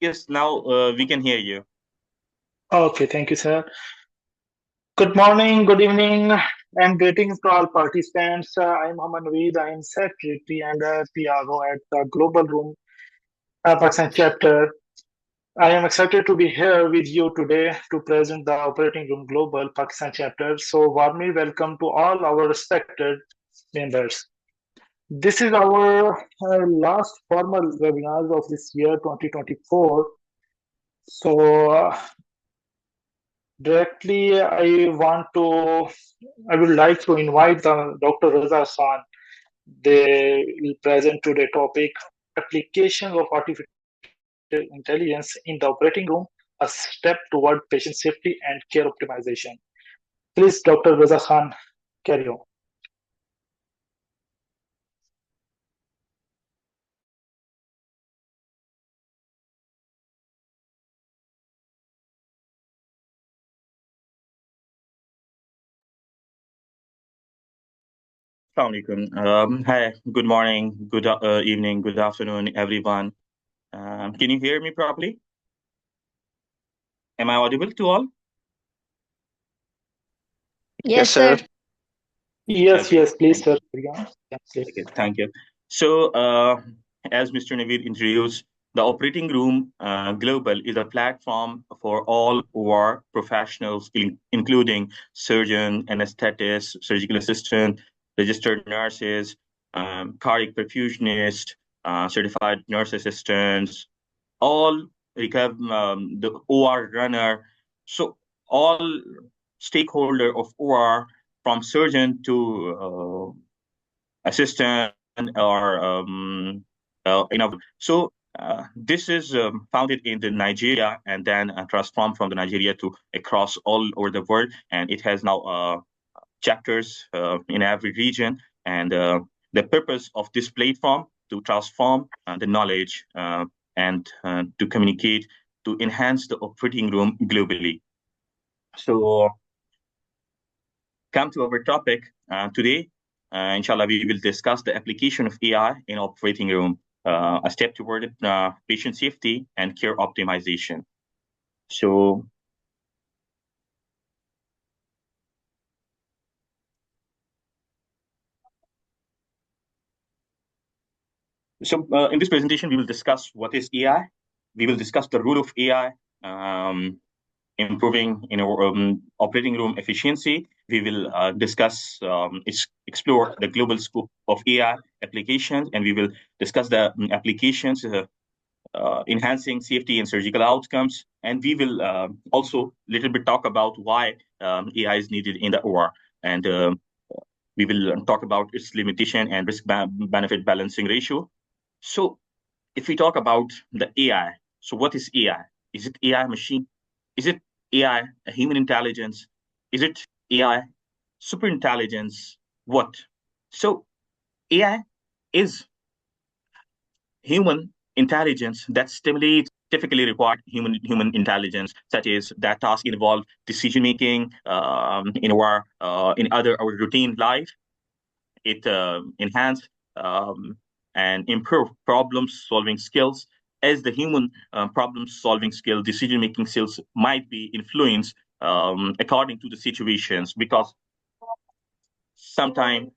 Yes, now we can hear you. Okay, thank you, sir. Good morning, good evening, and greetings to all participants. I'm Aman Naveed. I am Secretary and PRO at the Global Room Pakistan chapter. I am excited to be here with you today to present the Operating Room Global Pakistan chapter. So, warmly welcome to all our respected members. This is our last formal webinar of this year 2024. So, directly, I would like to invite the Dr. Raza San. They will present today topic application of artificial intelligence in the operating room, a step toward patient safety and care optimization. Please, Dr. Raza Khan, carry on. Assalamu alaikum. Hi, good morning, good evening, good afternoon, everyone. Can you hear me properly? Am I audible to all? Yes, Yes, sir. sir. Yes, Okay, yes, please, thank sir. you. Carry on. Yeah, please. Okay, thank you. So, as Mr. Naveed introduced, the Operating Room Global is a platform for all OR professionals, including surgeon, anesthetists, surgical assistant, registered nurses, cardiac perfusionist, certified nurse assistants, all the OR runner. So all stakeholder of OR from surgeon to assistant or so this is founded in the Nigeria and then transformed from the Nigeria to across all over the world, and it has now chapters in every region. And the purpose of this platform to transform the knowledge and to communicate, to enhance the operating room globally. So come to our topic today. Inshallah, we will discuss the application of AI in operating room, a step toward patient safety and care optimization. So, in this presentation, we will discuss what is AI. We will discuss the role of AI, improving operating room efficiency. We will discuss, explore the global scope of AI applications, and we will discuss the applications enhancing safety and surgical outcomes. And we will also a little bit talk about why AI is needed in the OR. And we will talk about its limitation and risk-benefit balancing ratio. So if we talk about the AI, so what is AI? Is it AI machine? Is it AI a human intelligence? Is it AI super intelligence? What? So AI is human intelligence that stimulates typically required human intelligence, such as that task involve decision making in our routine life. It enhance and improve problem solving skills, as the human problem solving skill, decision making skills might be influenced according to the situations, because sometimes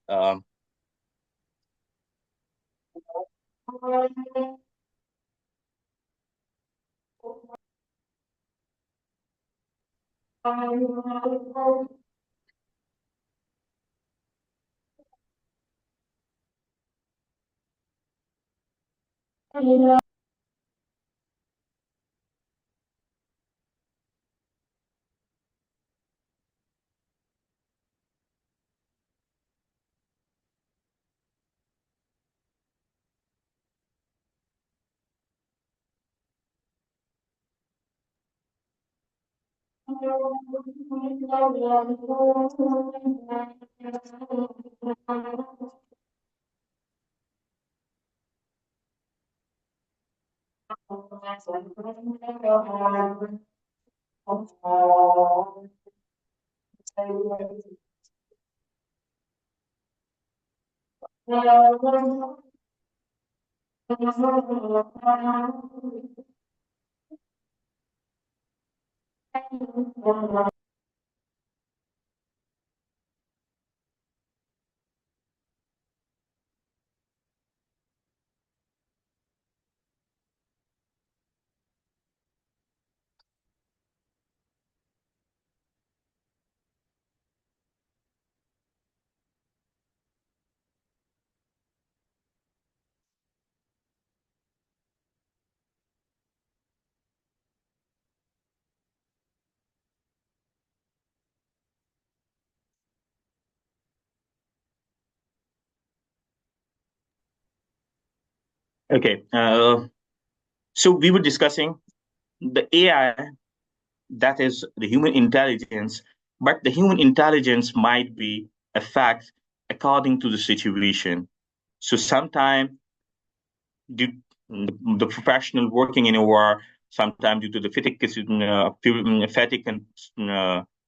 Okay. So we were discussing the AI, that is the human intelligence, but the human intelligence might be a fact according to the situation. So sometimes due the professional working in a war, sometimes due to the fatigue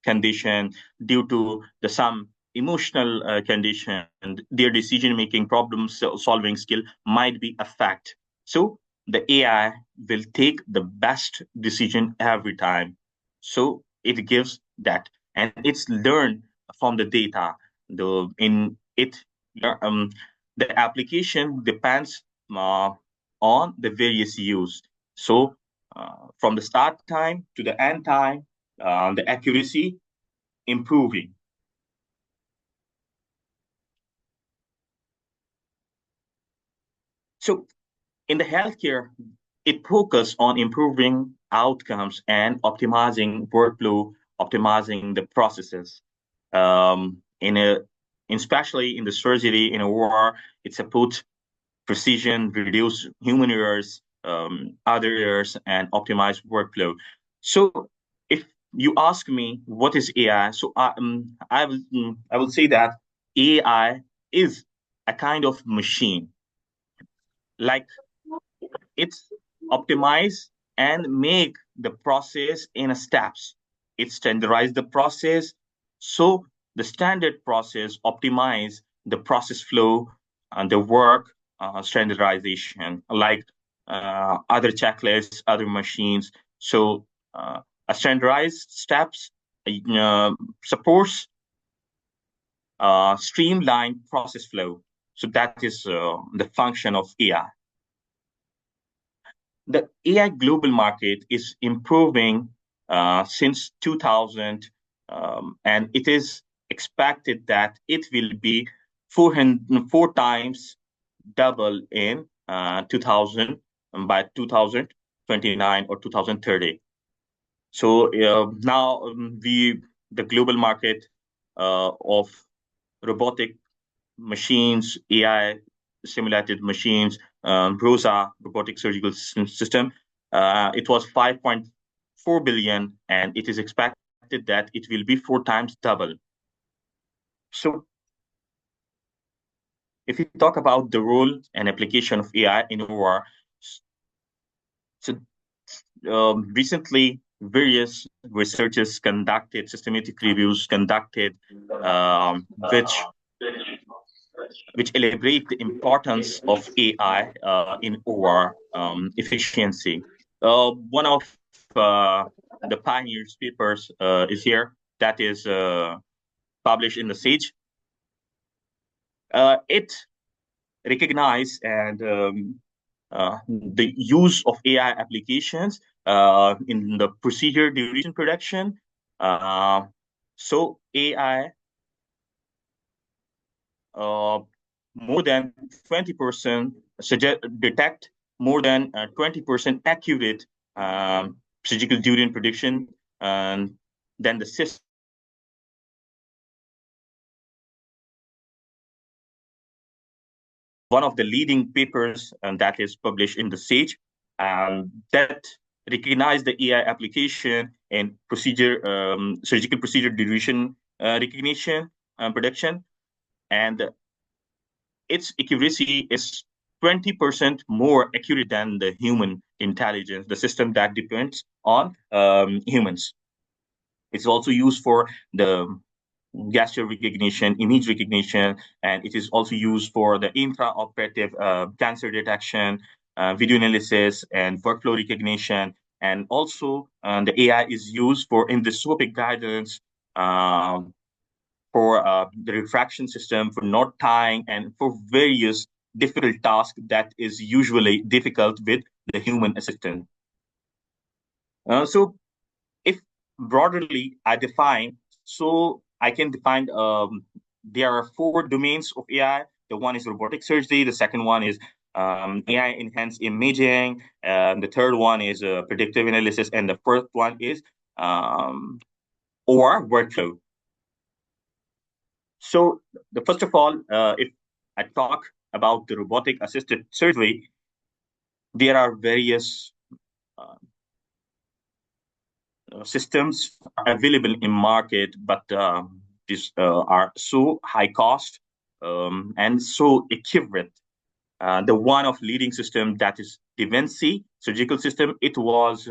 condition, due to the some emotional condition, their decision making, problem solving skill might be a fact. So the AI will take the best decision every time. So it gives that, and it's learned from the data. The in it the application depends on the various use. So from the start time to the end time, the accuracy improving. So in the healthcare, it focuses on improving outcomes and optimizing workflow, optimizing the processes. In a, especially in the surgery in a war, it's a put precision, reduce human errors, other errors, and optimize workflow. So if you ask me what is AI, so I will say that AI is a kind of machine, like it's optimize and make the process in a steps. It standardize the process, so the standard process optimize the process flow and the work standardization, like other checklists, other machines. So a standardized steps supports streamlined process flow. So that is the function of AI. The AI global market is improving since 2000, and it is expected that it will be 4 times double in 2000 by 2029 or 2030. So now the global market of robotic machines, AI simulated machines, Raza robotic surgical system. It was 5.4 billion, and it is expected that it will be 4 times double. So, if we talk about the role and application of AI in war, so recently various researchers conducted systematic reviews conducted, which elaborate the importance of AI in OR efficiency. One of the pioneers papers is here, that is published in the Sage. It recognized and the use of AI applications in the procedure duration production. So AI more than 20% detect more than 20% accurate surgical during prediction, and then the system. One of the leading papers and that is published in the Sage, that recognize the AI application in surgical procedure duration recognition and prediction, and its accuracy is 20% more accurate than the human intelligence, the system that depends on humans. It's also used for the gesture recognition, image recognition, and it is also used for the intraoperative cancer detection, video analysis, and workflow recognition, And also, the AI is used for endoscopic guidance, for the refraction system, for knot tying, and for various difficult tasks that is usually difficult with the human assistant. So if broadly I define, so I can define there are four domains of AI. The one is robotic surgery. The second one is AI enhanced imaging. The third one is predictive analysis, and the fourth one is or workflow. So the first of all, if I talk about the robotic assisted surgery, there are various uh, systems available in market, but these are so high cost and so equivalent. The one of leading system that is Devency surgical system. It was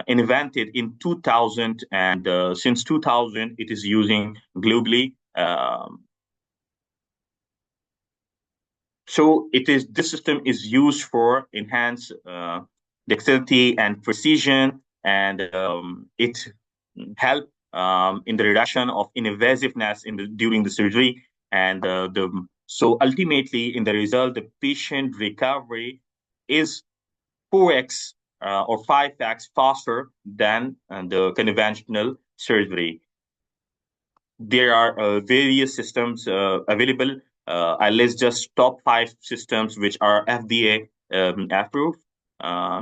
invented in 2000, and since 2000 it is using globally. So this system is used for enhanced dexterity and precision, and it help in the reduction of invasiveness during the surgery. And so ultimately, in the result, the patient recovery is 4x or 5x faster than the conventional surgery. There are various systems available. I list just top 5 systems which are FDA approved,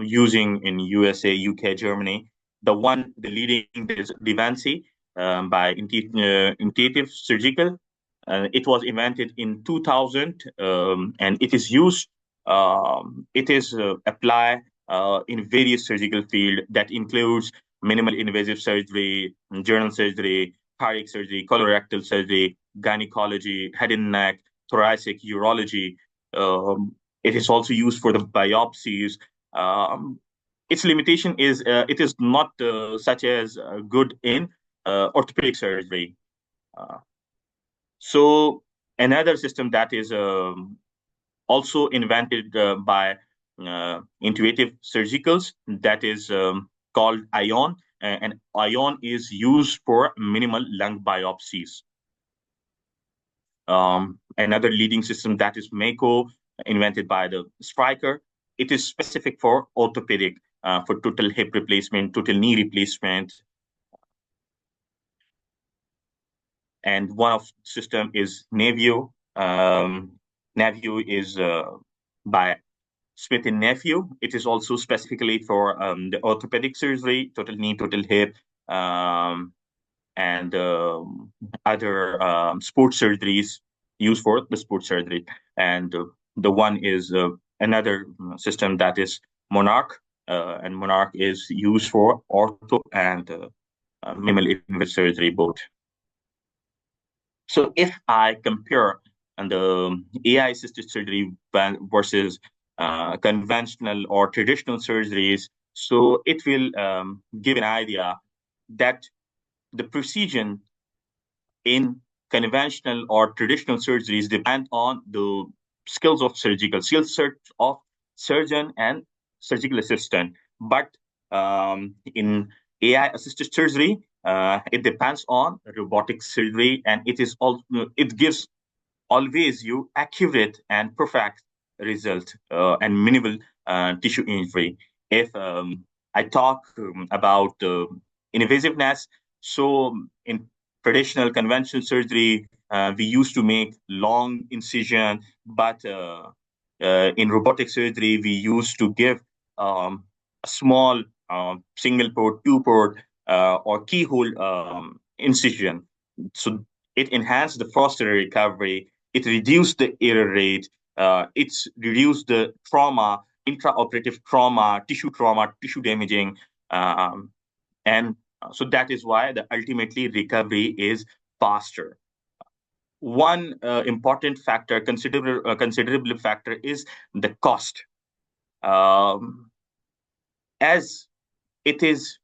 using in USA, UK, Germany. The leading is Devancy by Intuitive Surgical. It was invented in 2000, and it is used. It is applied in various surgical field that includes minimal invasive surgery, general surgery, cardiac surgery, colorectal surgery, gynecology, head and neck, thoracic, urology. It is also used for the biopsies. Um, its limitation is it is not such as good in orthopedic surgery. Uh, so another system that is also invented by Intuitive Surgicals, that is called ION, and ION is used for minimal lung biopsies. Another leading system that is Mako, invented by the Stryker. It is specific for orthopedic, for total hip replacement, total knee replacement. And one of system is Navio. Navio is by Smith and Nephew. It is also specifically for the orthopedic surgery, total knee, total hip, and other sports surgeries used for the sports surgery. And the one is another system that is Monarch, and Monarch is used for ortho and minimal invasive surgery both. So if I compare the AI assisted surgery versus conventional or traditional surgeries, so it will give an idea that the precision in conventional or traditional surgeries depend on the skills of surgeon and surgical assistant. But in AI assisted surgery, it depends on robotic surgery, and it gives always you accurate and perfect result and minimal tissue injury. If I talk about invasiveness, so in traditional conventional surgery, we used to make long incision, but in robotic surgery, we used to give a small single port, two port, or keyhole incision. So it enhanced the faster recovery. It reduced the error rate. It's reduced the trauma, intraoperative trauma, tissue damaging, and so that is why the ultimately recovery is faster. One important factor, considerable factor, is the cost. As it is,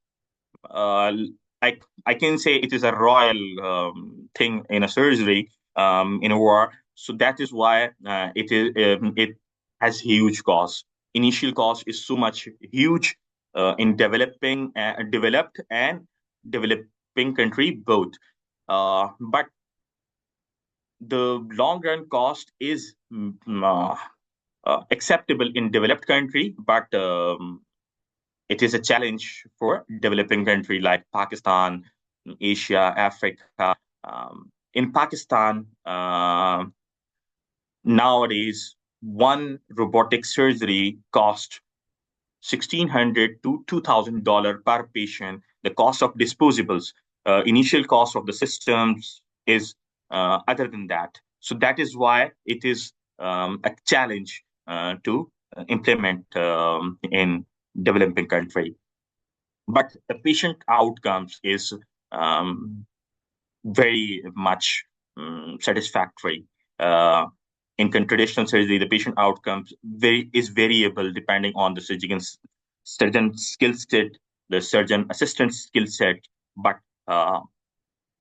I can say it is a royal thing in a surgery, in a war. So that is why it has huge cost. Initial cost is so much huge, in developed and developing country both. But the long run cost is acceptable in developed country, but it is a challenge for developing country like Pakistan, Asia, Africa. In Pakistan, nowadays, one robotic surgery costs $1,600 to $2,000 per patient. The cost of disposables, initial cost of the systems is other than that. So that is why it is a challenge to implement in developing country. But the patient outcomes is um, very much satisfactory. In traditional surgery, the patient outcomes is variable depending on the surgeon skill set, the surgeon assistant skill set. But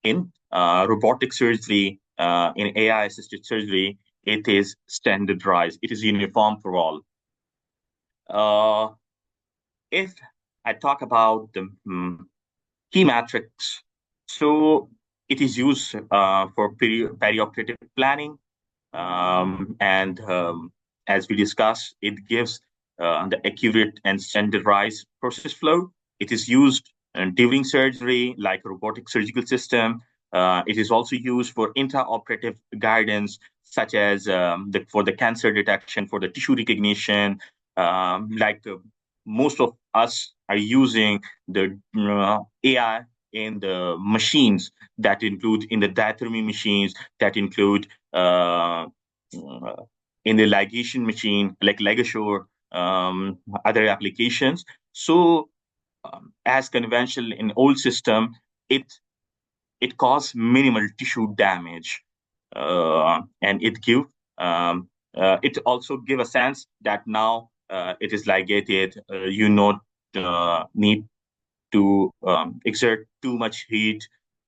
in robotic surgery, in AI assisted surgery, it is standardized. It is uniform for all. If I talk about the key metrics, so it is used for perioperative planning, and as we discussed, it gives the accurate and standardized process flow. It is used during surgery, like robotic surgical system. It is also used for intraoperative guidance, such as for the cancer detection, for the tissue recognition. Like most of us are using the AI in the machines that include in the diathermy machines, that include in the ligation machine, like Ligashore, other applications. So, as conventional in old system, it it caused minimal tissue damage, and it also give a sense that now it is ligated. You not need to exert too much heat,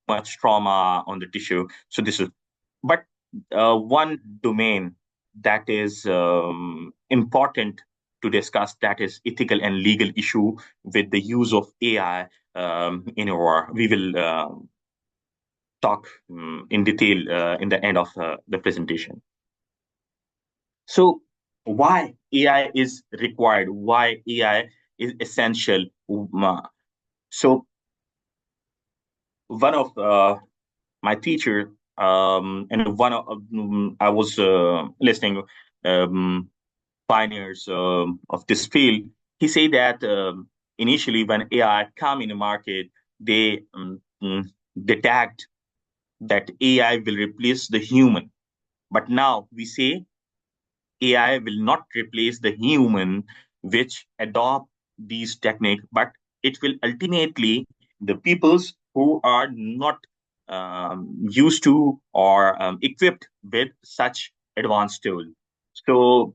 much trauma on the tissue. So this is, but one domain that is important to discuss, that is ethical and legal issue with the use of AI in our. We will talk in detail in the end of the presentation. So why AI is required? Why AI is essential? So one of my teacher, and one of I was listening pioneers of this field. He said that initially when AI come in the market, they detect that AI will replace the human. But now we say AI will not replace the human which adopt these techniques, but it will ultimately the peoples who are not used to or equipped with such advanced tool. So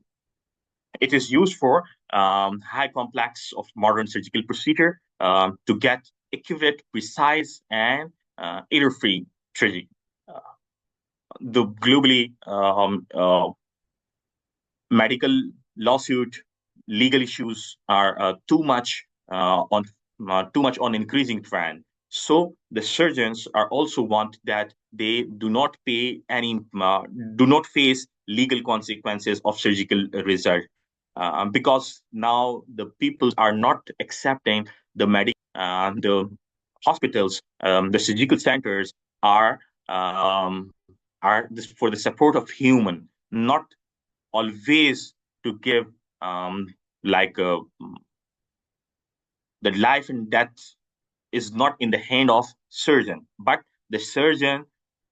it is used for high complex of modern surgical procedure to get accurate, precise, and error-free surgery. The globally medical lawsuit, legal issues are too much on increasing trend. So the surgeons are also want that they do not face legal consequences of surgical result, because now the people are not accepting the the hospitals, the surgical centers are this for the support of human, not always to give um, like the life and death is not in the hand of surgeon, but the surgeon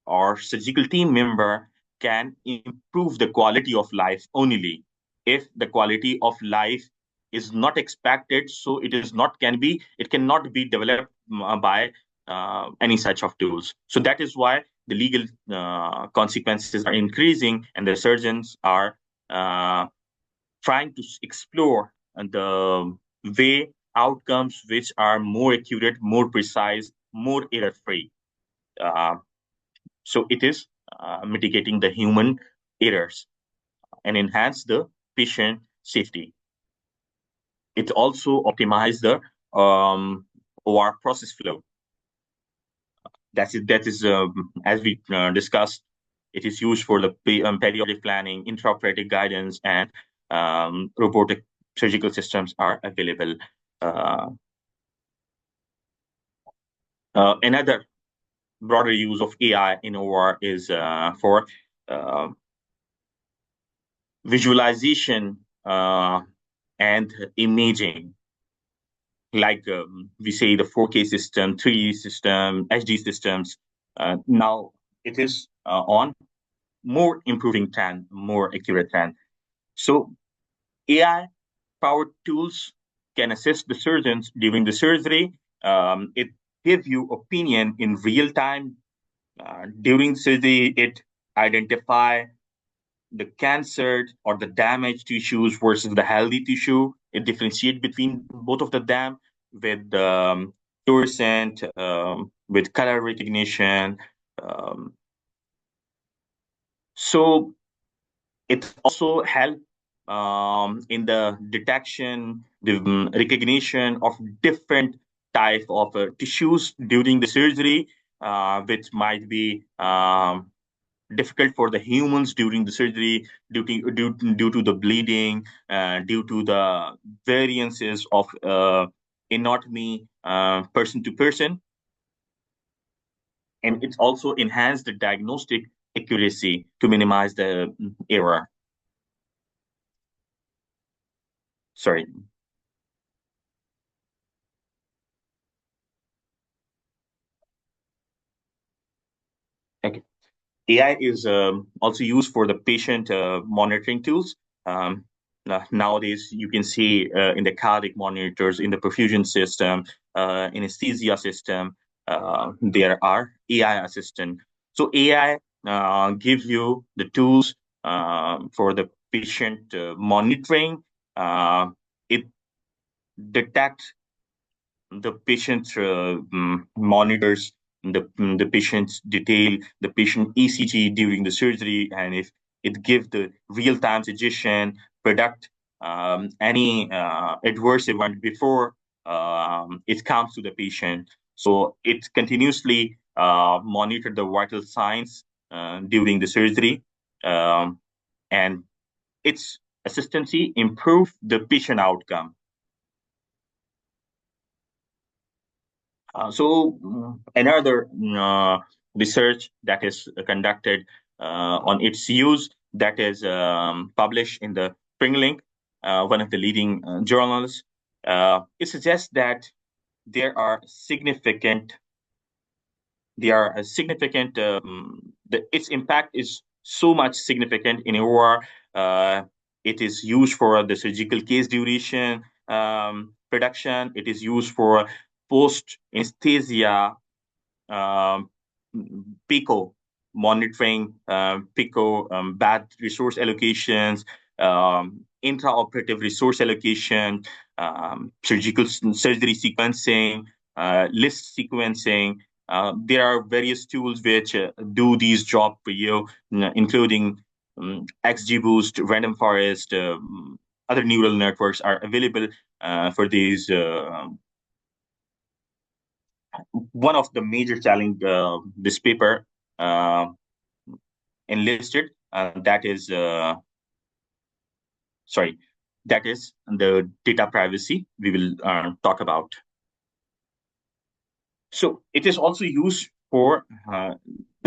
or surgical team member can improve the quality of life only if the quality of life is not expected. So it cannot be developed by any such of tools. So that is why the legal consequences are increasing, and the surgeons are uh, trying to explore the way outcomes which are more accurate, more precise, more error free. Uh, so it is mitigating the human errors and enhance the patient safety. it also optimizes the OR process flow. That is as we discussed, it is used for the periodic planning, intraoperative guidance, and robotic surgical systems are available. Another broader use of AI in OR is for visualization and imaging, like we say the 4K system, 3D system, HD systems. Now it is on more improving trend, more accurate trend. So AI powered tools can assist the surgeons during the surgery. It gives you opinion in real time during surgery. It identify the cancer or the damaged tissues versus the healthy tissue. It differentiates between both of them with fluorescent, with color recognition. Um, so it also helps in the detection, the recognition of different type of tissues during the surgery, which might be difficult for the humans during the surgery due to the bleeding, due to the variances of anatomy person to person. And it also enhanced the diagnostic accuracy to minimize the error. Sorry. Okay. AI is also used for the patient monitoring tools. Nowadays, you can see in the cardiac monitors, in the perfusion system, anesthesia system, there are AI assistant. So AI gives you the tools for the patient monitoring. It detects the patient monitors the patient's detail, the patient ECG during the surgery, and if it gives the real-time suggestion, predict any adverse event before it comes to the patient. So it continuously monitor the vital signs during the surgery, and its assistancy improve the patient outcome. Another research that is conducted on its use, that is published in the Springlink, one of the leading journals, it suggests that there are significant its impact is so much significant in OR. It is used for the surgical case duration reduction. It is used for post anesthesia um, PICO monitoring, PICO bad resource allocations, intraoperative resource allocation, surgery sequencing, list sequencing. There are various tools which do these jobs for you, including XGBoost, Random Forest, other neural networks are available for these. One of the major challenge this paper enlisted that is that is the data privacy we will talk about. So it is also used for the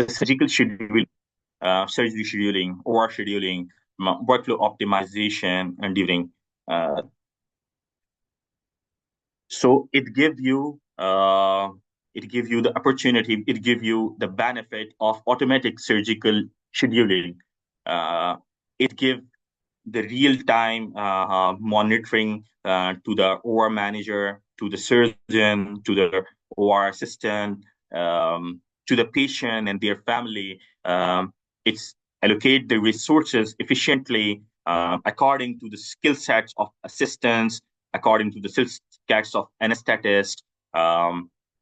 surgical scheduling, surgery scheduling, or scheduling, workflow optimization, and during. So it gives you the opportunity, it gives you the benefit of automatic surgical scheduling. It gives the real-time monitoring to the OR manager, to the surgeon, to the OR assistant, to the patient and their family. It's allocate the resources efficiently according to the skill sets of assistants, according to the skill sets of anesthetists,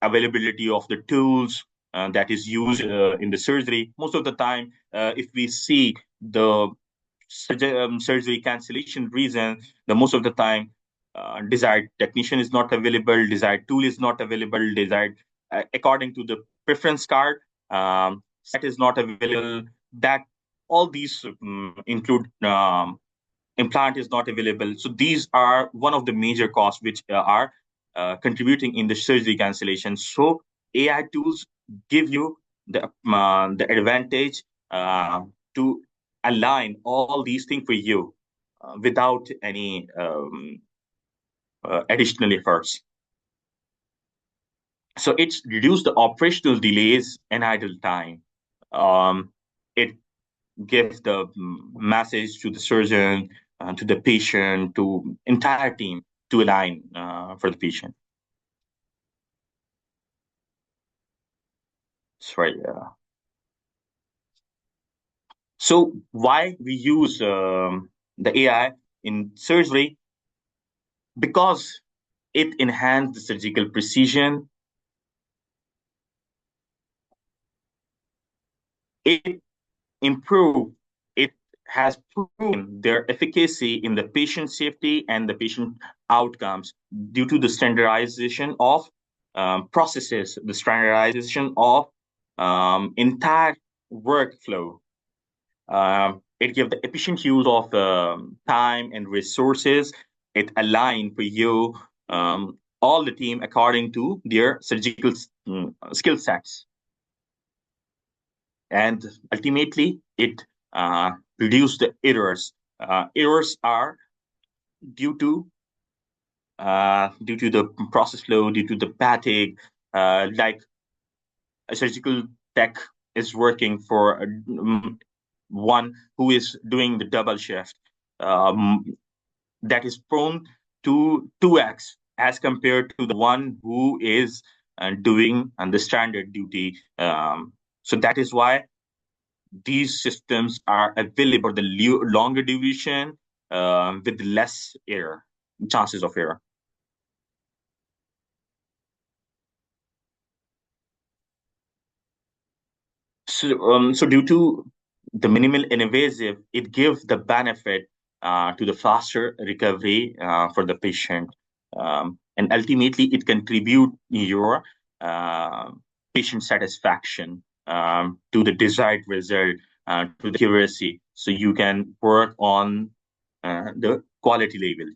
availability of the tools that is used in the surgery. Most of the time, if we see the surgery cancellation reason, the most of the time desired technician is not available, desired tool is not available, desired according to the preference card, set is not available. That all these include implant is not available. So these are one of the major costs which are contributing in the surgery cancellation. So AI tools give you the advantage to align all these things for you without any additional efforts. So it's reduced the operational delays and idle time. It gives the message to the surgeon, to the patient, to entire team to align for the patient. Sorry. So why we use the AI in surgery? Because it enhances the surgical precision. It improve. It has proven their efficacy in the patient safety and the patient outcomes due to the standardization of processes, the standardization of entire workflow. It gives the efficient use of time and resources. It aligns for you all the team according to their surgical skill sets. And ultimately, it reduces the errors. Errors are due to the process flow, due to the fatigue, like a surgical tech is working for one who is doing the double shift, that is prone to 2x as compared to the one who is doing the standard duty. So that is why these systems are available for the longer duration with less error, chances of error. So due to the minimal invasive, it gives the benefit to the faster recovery for the patient. And ultimately, it contributes your patient satisfaction to the desired result, to the accuracy. So you can work on the quality level.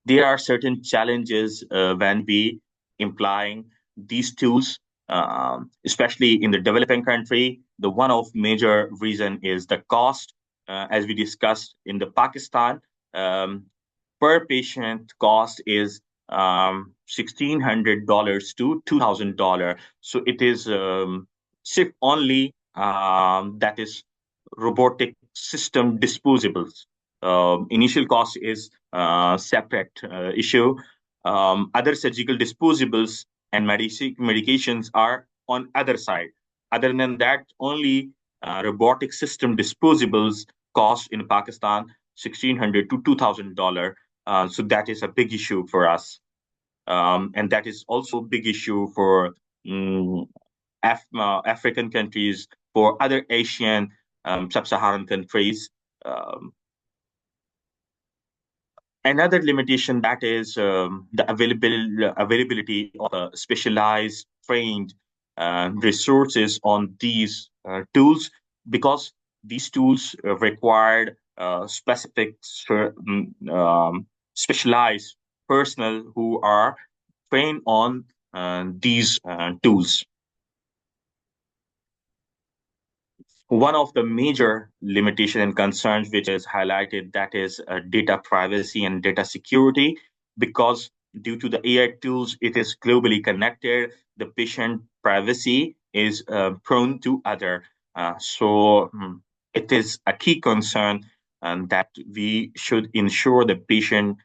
There are certain challenges when we implying these tools, especially in the developing country. The one of major reason is the cost. As we discussed in the Pakistan, per patient cost is $1,600 to $2,000. So it is shift only that is robotic system disposables. Initial cost is separate issue. Other surgical disposables and medications are on other side. Other than that, only robotic system disposables cost in Pakistan $1,600 to $2,000. So that is a big issue for us, and that is also a big issue for African countries, for other Asian sub-Saharan countries. Another limitation that is the availability of specialized trained resources on these tools, because these tools required specific specialized personnel who are trained on these tools. One of the major limitation and concerns which is highlighted, that is data privacy and data security, because due to the AI tools, it is globally connected. The patient privacy is prone to other. So it is a key concern that we should ensure the patient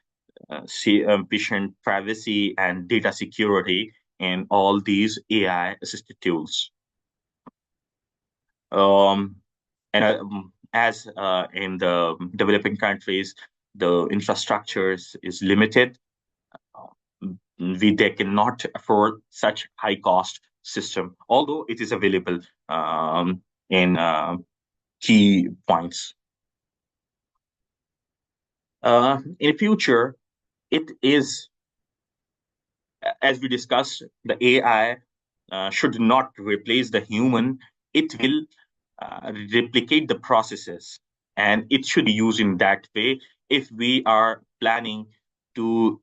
privacy and data security in all these AI assisted tools. And as in the developing countries, the infrastructure is limited. They cannot afford such high cost system, although it is available in key points. In future, it is, as we discussed, the AI should not replace the human. It will replicate the processes, and it should be used in that way. If we are planning to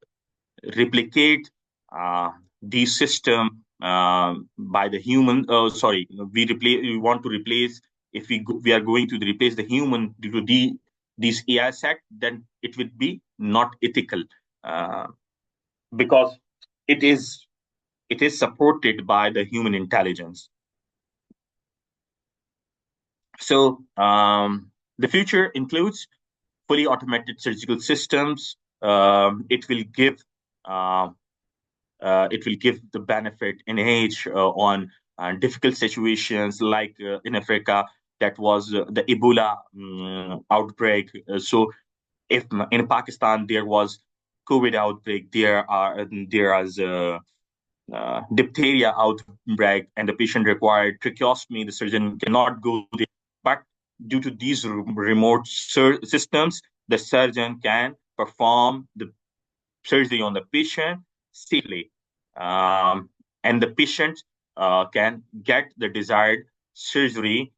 replicate the system by the human, sorry, we want to replace, if we are going to replace the human due to these AI set, then it will be not ethical, uh, because it is it is supported by the human intelligence. So the future includes fully automated surgical systems. Uh, it will give the benefit in age on difficult situations, like in Africa, that was the Ebola outbreak. So if in Pakistan there was COVID outbreak, there is diphtheria outbreak, and the patient required tracheostomy, the surgeon cannot go there. But due to these remote systems, the surgeon can perform the surgery on the patient safely, and the patient can get the desired surgery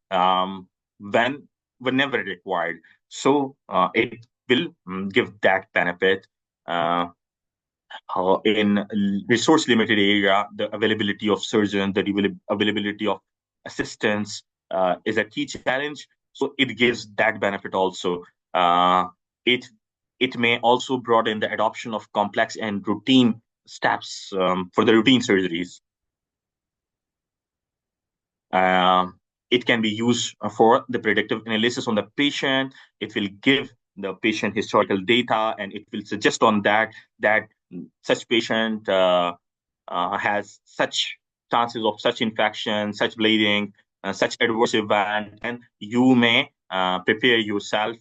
whenever required. So it will give that benefit. Uh, in resource limited area, the availability of surgeons, the availability of assistants is a key challenge. So it gives that benefit also. It it may also broaden the adoption of complex and routine steps for the routine surgeries. Uh, it can be used for the predictive analysis on the patient. It will give the patient historical data, and it will suggest on that such patient has such chances of such infection, such bleeding, such adverse event, and you may prepare yourself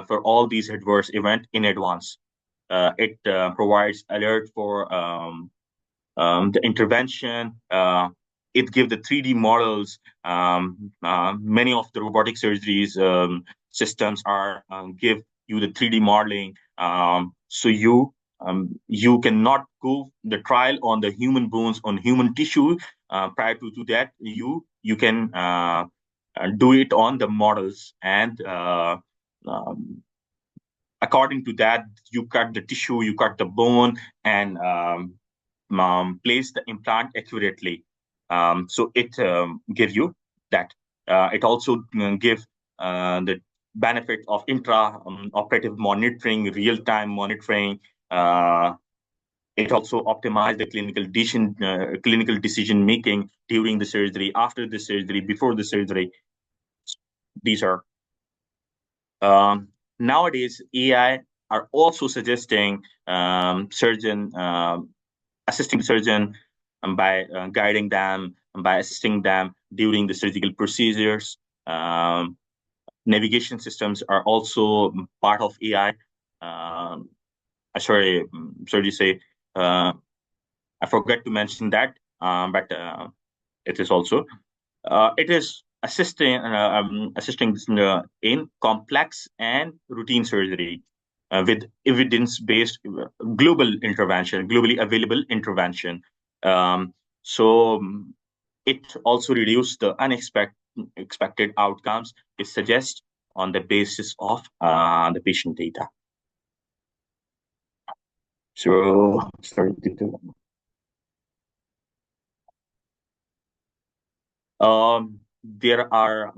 for all these adverse events in advance. It provides alert for the intervention. It gives the 3D models. Many of the robotic surgeries systems are give you the 3D modeling, so you cannot go the trial on the human bones, on human tissue. Prior to that, you can do it on the models, and um, according to that, you cut the tissue, you cut the bone, and place the implant accurately. So it gives you that. It also gives the benefit of intra-operative monitoring, real-time monitoring. Uh, it also optimizes the clinical decision making during the surgery, after the surgery, before the surgery. These are nowadays AI are also suggesting assisting surgeon by guiding them, by assisting them during the surgical procedures. Um, Navigation systems are also part of AI. Sorry to say, I forgot to mention that, but it is also it is assisting in complex and routine surgery with evidence-based globally available intervention. Um, so it also reduces the expected outcomes. It suggests on the basis of the patient data. So sorry to there are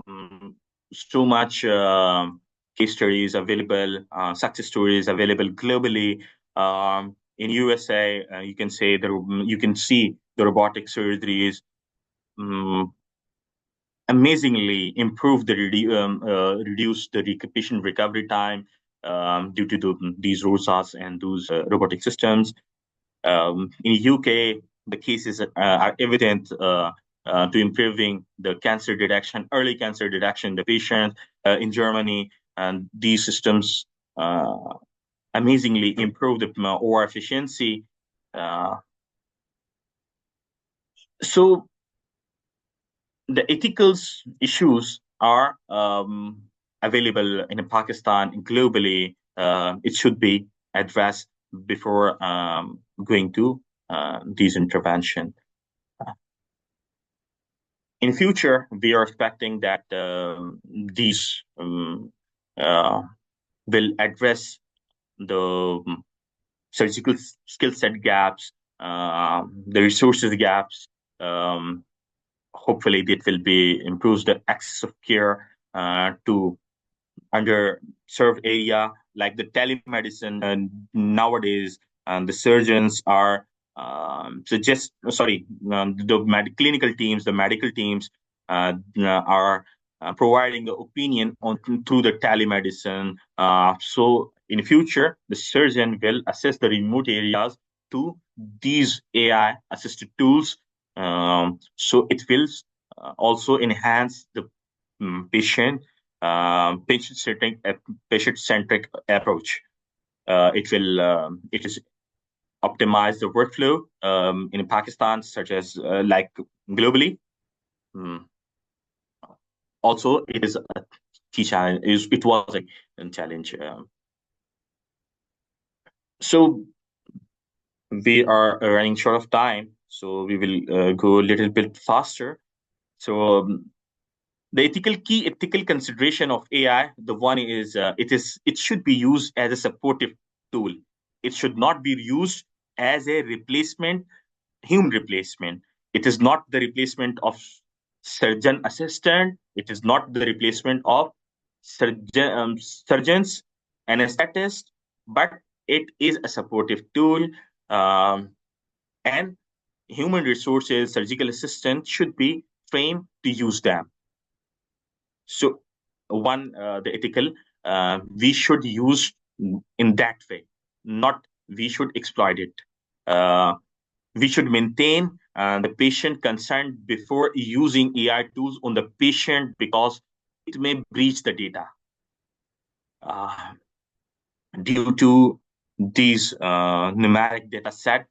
so much case studies available, success stories available globally. In USA, you can see the robotic surgeries um, amazingly improve reduce the patient recovery time due to these ROSAs and those robotic systems. In UK, the cases are evident to improving the cancer detection, early cancer detection in the patient. In Germany, and these systems amazingly improve the OR efficiency. Uh, so the ethical issues are available in Pakistan globally. It should be addressed before going to these intervention. In future, we are expecting that these will address the surgical skill set gaps, the resources gaps. Hopefully, it will be improves the access of care to underserved area, like the telemedicine. And nowadays, the surgeons are the clinical teams, the medical teams are providing the opinion on through the telemedicine. So in future, the surgeon will assess the remote areas to these AI assisted tools. So it will also enhance the patient-centric approach. It is optimize the workflow in Pakistan, such as like globally. Also, it is a key challenge. It was a challenge. So we are running short of time, so we will go a little bit faster. So the ethical consideration of AI, the one is it should be used as a supportive tool. It should not be used as a human replacement. It is not the replacement of surgeon assistant. It is not the replacement of surgeons, anesthetists, but it is a supportive tool. And human resources, surgical assistants should be trained to use them. So the ethical, we should use in that way, not we should exploit it. We should maintain the patient consent before using AI tools on the patient, because it may breach the data. Due to these numeric data set,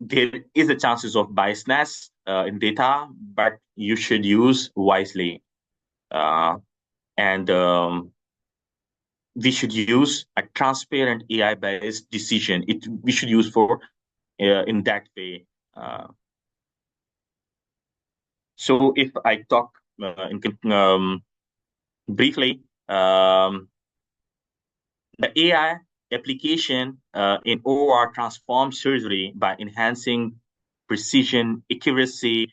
there is a chances of biasness in data, but you should use wisely. And we should use a transparent AI-based decision. We should use for in that way. So if I talk briefly, the AI application in OR transforms surgery by enhancing precision, accuracy.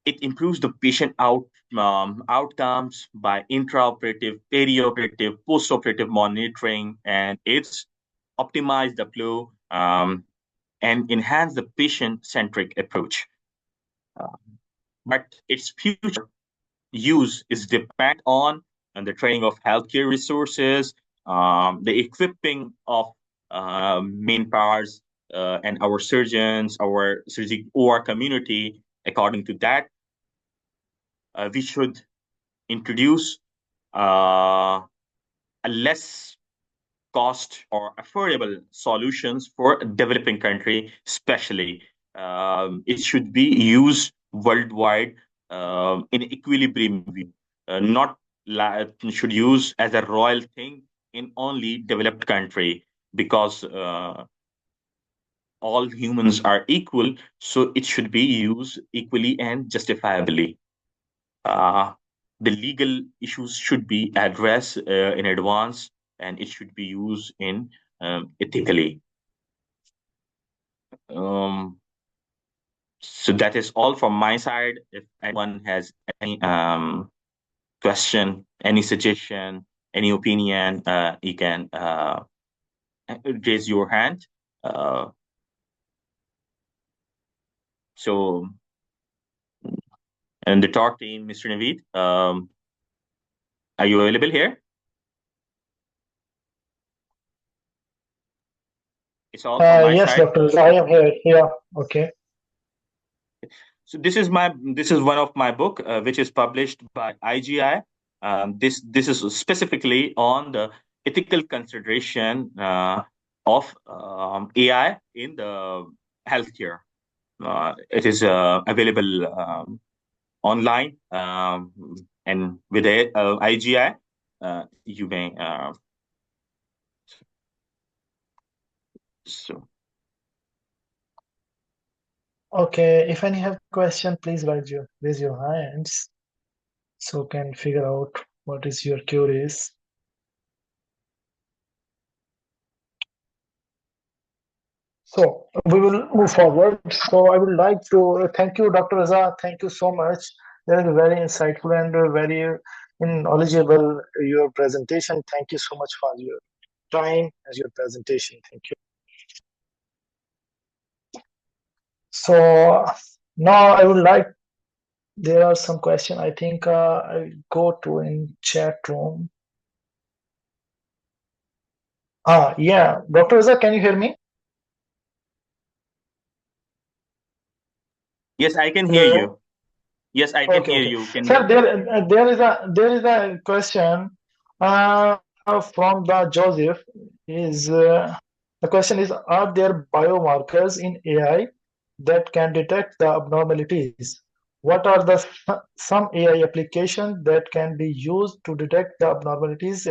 It improves the patient outcomes by intraoperative, perioperative, postoperative monitoring, and it's optimize the flow and enhance the patient-centric approach. But its future use is dependent on the training of healthcare resources, the equipping of main powers, and our surgeons, our surgical OR community. According to that, we should introduce a less cost or affordable solutions for a developing country, especially. It should be used worldwide in equilibrium view, not should use as a royal thing in only developed country, because all humans are equal, so it should be used equally and justifiably. The legal issues should be addressed in advance, and it should be used in ethically. So that is all from my side. If anyone has any question, any suggestion, any opinion, you can raise your hand. So, and the talk team, Mr. Naveed, are you available here? It's all from my Yes, side. doctor, I am here. Yeah, okay. So this is one of my book, which is published by IGI. This is specifically on the ethical consideration of AI in the healthcare. It is available online, and with IGI, you may So Okay, if any have question, please raise your hands so can figure out what is your queries. So we will move forward. So I would like to thank you, Dr. Raza. Thank you so much. That is very insightful and very knowledgeable your presentation. Thank you so much for your time and your presentation. Thank you. So now I would like, there are some questions. I think I go to in chat room. Yeah, Dr. Raza, can you hear me? yes, I can hear Hello. you. Yes, I can Okay, hear okay. you. Can Sir, you? there is a question from the Joseph. Is The question is: are there biomarkers in AI that can detect the abnormalities? What are the some AI applications that can be used to detect the abnormalities,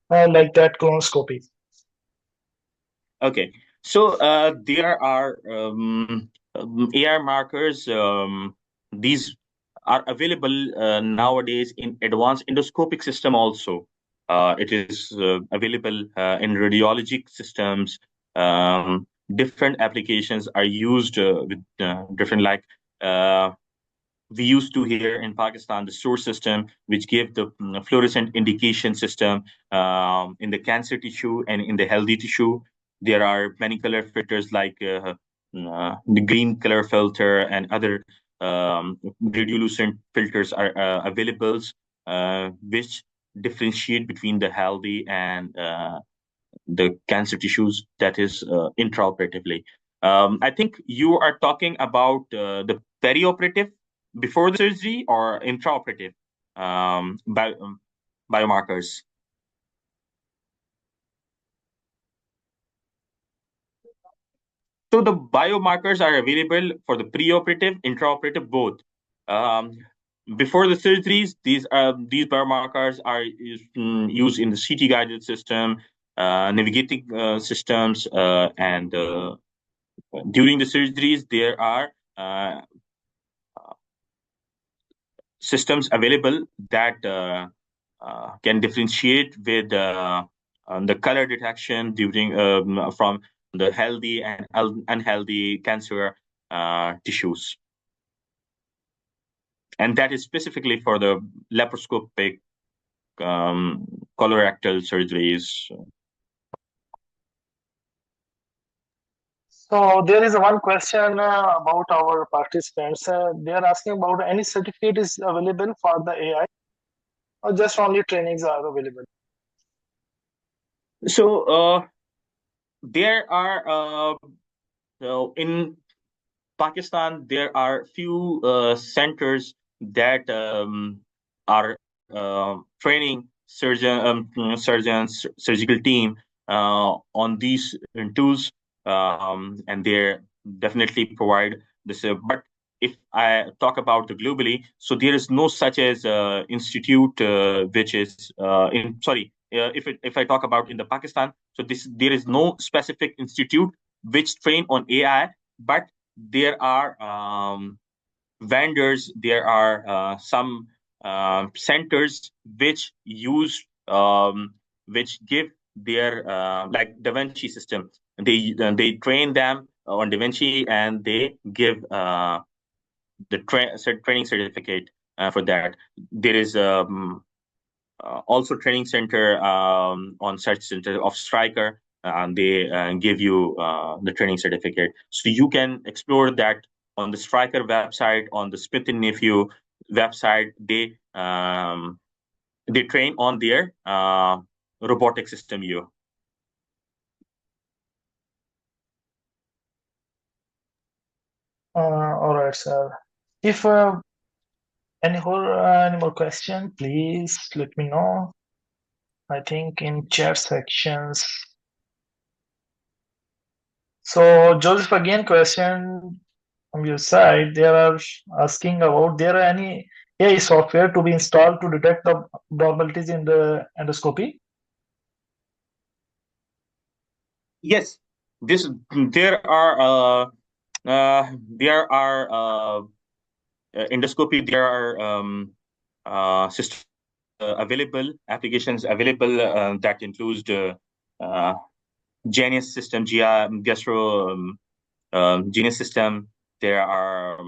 like that colonoscopy? Okay. So there are AR markers. These are available nowadays in advanced endoscopic system also. It is available in radiologic systems. Different applications are used with different, like uh, we used to here in Pakistan the SOUR system, which gave the fluorescent indication system in the cancer tissue and in the healthy tissue. There are many color filters like the green color filter and other radiolucent filters are available, which differentiate between the healthy and the cancer tissues, that is intraoperatively. I think you are talking about the perioperative before the surgery or intraoperative biomarkers. So the biomarkers are available for the preoperative, intraoperative, both. Um, Before the surgeries, these biomarkers are used in the CT guided system, navigating systems, and during the surgeries, there are uh, systems available that can differentiate with the color detection during from the healthy and unhealthy cancer tissues, and that is specifically for the laparoscopic colorectal surgeries. So there is one question about our participants. They are asking about any certificate is available for the AI or just only trainings are available. So there are in Pakistan, there are few centers that are training surgeons, surgical team on these tools, and they definitely provide this. But if I talk about the globally, so there is no such as institute which is in sorry. If I talk about in the Pakistan, so this there is no specific institute which train on AI, but there are vendors, there are some centers which use which give their like Da Vinci system. They train them on Da Vinci and they give the training certificate for that. There is also training center on search center of Striker, and they give you the training certificate, so you can explore that on the Striker website, on the Smith and Nephew website. They train on their robotic system. All right, sir. If any more question, please let me know. I think in chat sections. So Joseph, again, question from your side. They are asking about there are any AI software to be installed to detect the abnormalities in the endoscopy. Yes. this there are endoscopy. There are systems available, applications available that includes the GNS system, gastro GNS system. There are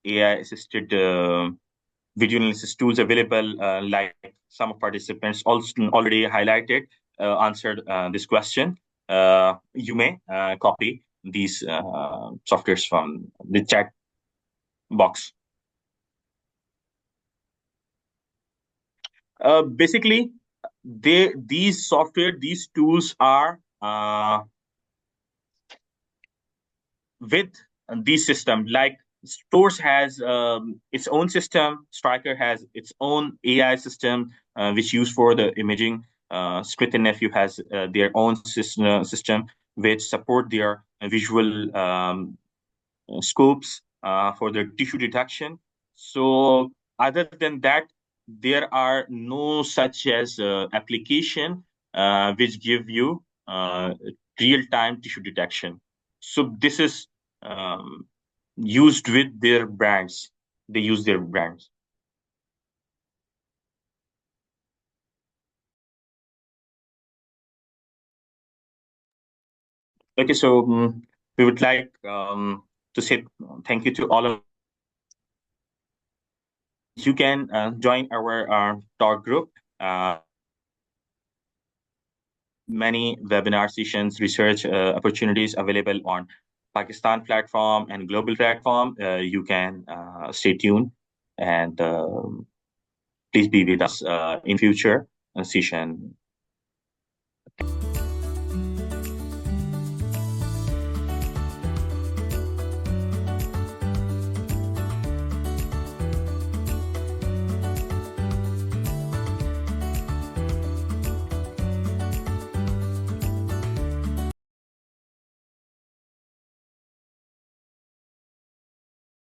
AI assisted video analysis tools available, like some of participants also already highlighted, answered this question. You may copy these softwares from the chat box. Basically, these tools are with these system. Like Stores has its own system, Striker has its own AI system, which used for the imaging. Smith and Nephew has their own system which support their visual scopes for the tissue detection. So other than that, there are no such as application which give you real-time tissue detection. So this is um, used with their brands. They use their brands. Okay, so we would like to say thank you to all of you. Can join our talk group. Many webinar sessions, research opportunities available on Pakistan platform and global platform. You can stay tuned and please be with us in future session.